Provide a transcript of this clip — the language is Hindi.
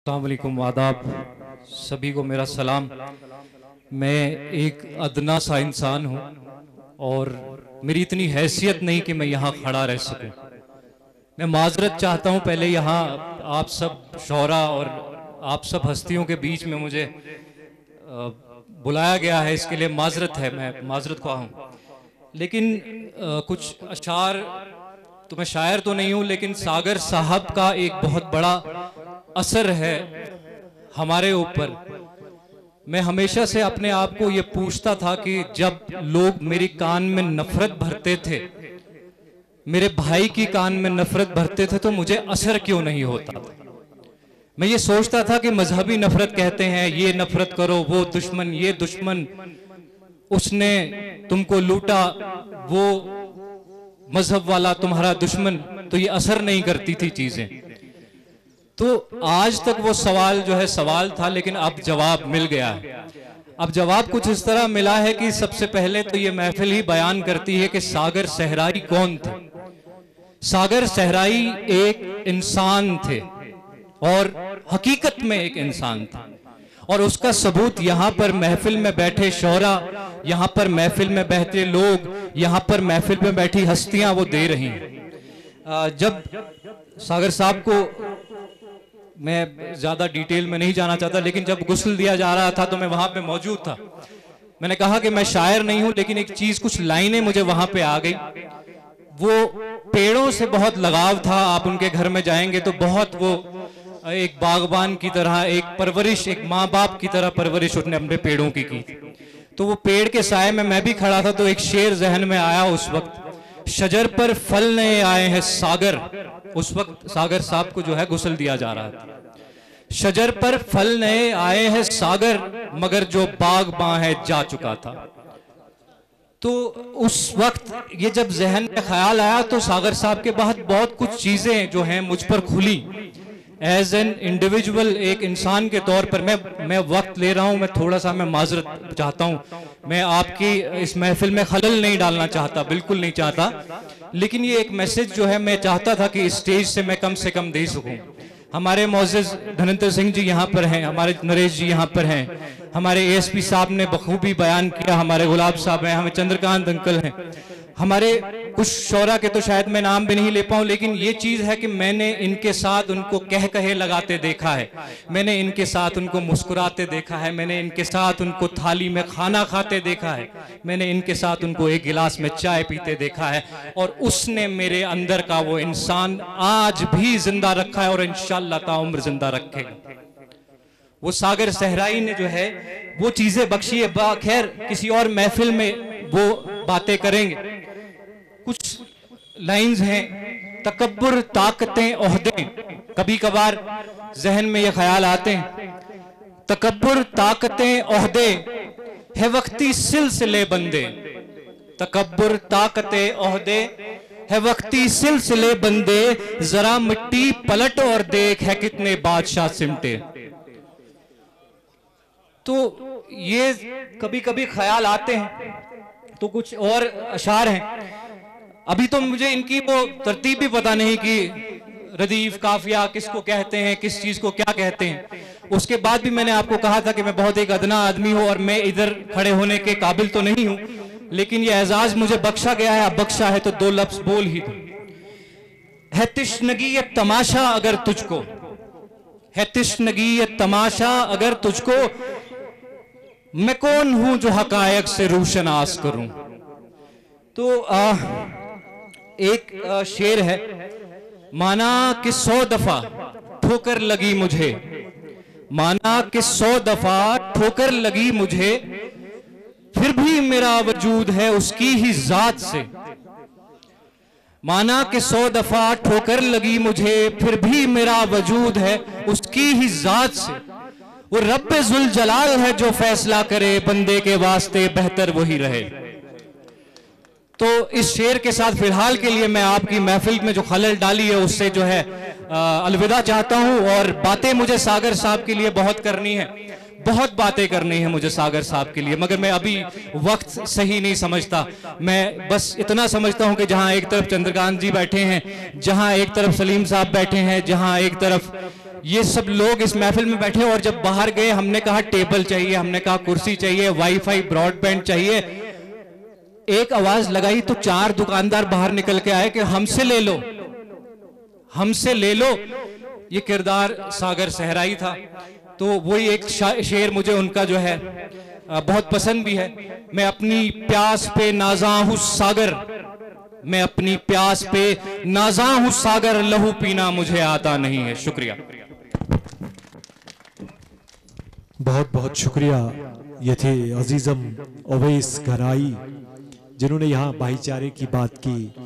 अस्सलाम वालेकुम, आदाब। सभी को मेरा सलाम। मैं एक अदना सा इंसान हूँ और मेरी इतनी हैसियत नहीं कि मैं यहाँ खड़ा रह सकूँ। मैं माजरत चाहता हूँ पहले। यहाँ आप सब शौरा और आप सब हस्तियों के बीच में मुझे बुलाया गया है, इसके लिए माजरत है, मैं माजरत ख्वाह हूँ। लेकिन कुछ अशार, तो मैं शायर तो नहीं हूँ, लेकिन सागर साहब का एक बहुत बड़ा असर है हमारे ऊपर। मैं हमेशा से अपने आप को ये पूछता था कि जब लोग मेरी कान में नफरत भरते थे, मेरे भाई की कान में नफरत भरते थे, तो मुझे असर क्यों नहीं होता था। मैं ये सोचता था कि मजहबी नफरत कहते हैं, ये नफरत करो, वो दुश्मन, ये दुश्मन, उसने तुमको लूटा, वो मजहब वाला तुम्हारा दुश्मन, तो ये असर नहीं करती थी चीजें। तो आज तक वो सवाल जो है सवाल था, लेकिन अब जवाब मिल गया है। अब जवाब कुछ इस तरह मिला है कि सबसे पहले तो ये महफिल ही बयान करती है कि सागर सहराई कौन थे। सागर सहराई एक इंसान थे और हकीकत में एक इंसान था, और उसका सबूत यहाँ पर महफिल में बैठे शौरा, यहाँ पर महफिल में बैठे लोग, यहाँ पर महफिल में बैठी हस्तियां वो दे रही हैं। जब सागर साहब को, मैं ज्यादा डिटेल में नहीं जाना चाहता, लेकिन जब गुस्ल दिया जा रहा था तो मैं वहां पे मौजूद था। मैंने कहा कि मैं शायर नहीं हूं, लेकिन एक चीज, कुछ लाइनें मुझे वहां पे आ गई। वो पेड़ों से बहुत लगाव था। आप उनके घर में जाएंगे तो बहुत वो एक बागबान की तरह, एक परवरिश, एक माँ बाप की तरह परवरिश उसने अपने पेड़ों की तो वो पेड़ के साए में मैं भी खड़ा था, तो एक शेर जहन में आया उस वक्त, शजर पर फल नए आए हैं सागर। उस वक्त सागर साहब को जो है गुस्ल दिया जा रहा था। शजर पर फल नए आए हैं सागर, मगर जो बागबां है जा चुका था। तो उस वक्त ये जब जहन में ख्याल आया तो सागर साहब के बाद बहुत कुछ चीजें जो हैं मुझ पर खुली। एज एन इंडिविजुअल, एक इंसान के तौर पर मैं वक्त ले रहा हूं, मैं थोड़ा सा मैं माजरत चाहता हूं। मैं आपकी इस महफिल में खलल नहीं डालना चाहता, बिल्कुल नहीं चाहता, लेकिन ये एक मैसेज जो है मैं चाहता था कि स्टेज से मैं कम दे सकूं। हमारे मोअज़्ज़िज़ धनंतर सिंह जी यहाँ पर हैं, हमारे नरेश जी यहाँ पर हैं, हमारे एएसपी साहब ने बखूबी बयान किया, हमारे गुलाब साहब हैं, हमें चंद्रकांत अंकल हैं, हमारे कुछ शौरा के तो शायद मैं नाम भी नहीं ले पाऊं, लेकिन ये चीज है कि मैंने इनके साथ उनको कह कहे लगाते देखा है, मैंने इनके साथ उनको मुस्कुराते देखा है, मैंने इनके साथ उनको थाली में खाना खाते देखा है, मैंने इनके साथ उनको एक गिलास में चाय पीते देखा है, और उसने मेरे अंदर का वो इंसान आज भी जिंदा रखा है और इंशाअल्लाह ताउम्र जिंदा रखेगा। वो सागर सहराई ने जो है वो चीजें बख्शी है। खैर किसी और महफिल में वो बातें करेंगे। कुछ लाइंस हैं, तकब्बुर ताकतें ओहदे, कभी कभार जहन में ये ख्याल आते हैं, तकब्बुर ताकतें ओहदे है वक्ती सिलसिले बंदे, तकब्बुर ताकतें ओहदे है वक्ती सिलसिले बंदे, जरा मिट्टी पलट और देख है कितने बादशाह सिमटे। तो ये कभी कभी ख्याल आते हैं। तो कुछ और अशार हैं। अभी तो मुझे इनकी वो तरतीब भी पता नहीं कि रदीफ काफिया किसको कहते हैं, किस चीज को क्या कहते हैं। उसके बाद भी मैंने आपको कहा था कि मैं बहुत एक अदना आदमी हूं और मैं इधर खड़े होने के काबिल तो नहीं हूं, लेकिन ये एजाज मुझे बख्शा गया है। अब बख्शा है तो दो लफ्ज बोल ही दो। है तिश्नगी ये तमाशा अगर तुझको, है तिश्नगी ये तमाशा अगर तुझको, मैं कौन हूं जो हकायक से रोशनास करूं। तो एक शेर है, माना कि 100 दफा ठोकर लगी मुझे, माना कि 100 दफा ठोकर लगी मुझे, फिर भी मेरा वजूद है उसकी ही जात से। माना कि 100 दफा ठोकर लगी मुझे, फिर भी मेरा वजूद है उसकी ही जात से। वो रब्बे जुल जलाल है जो फैसला करे, बंदे के वास्ते बेहतर वही रहे। तो इस शेर के साथ फिलहाल के लिए मैं आपकी महफिल में जो खलल डाली है उससे जो है अलविदा चाहता हूं। और बातें मुझे सागर साहब के लिए बहुत करनी है, बहुत बातें करनी है मुझे सागर साहब के लिए, मगर मैं अभी वक्त सही नहीं समझता। मैं बस इतना समझता हूं कि जहां एक तरफ चंद्रकांत जी बैठे हैं, जहां एक तरफ सलीम साहब बैठे हैं, जहां एक तरफ ये सब लोग इस महफिल में बैठे और जब बाहर गए हमने कहा टेबल चाहिए, हमने कहा कुर्सी चाहिए, वाईफाई ब्रॉडबैंड चाहिए। एक आवाज लगाई तो 4 दुकानदार बाहर निकल के आए कि हमसे ले लो, हमसे ले लो। ये किरदार सागर सहराई था। तो वही एक शेर मुझे उनका जो है बहुत पसंद भी है। मैं अपनी प्यास पे नाज़ा हूं सागर, मैं अपनी प्यास पे नाज़ा हूं सागर, लहू पीना मुझे आता नहीं है। शुक्रिया। बहुत बहुत शुक्रिया। ये थे अजीजम ओवैस घराई जिन्होंने यहाँ भाईचारे की बात की।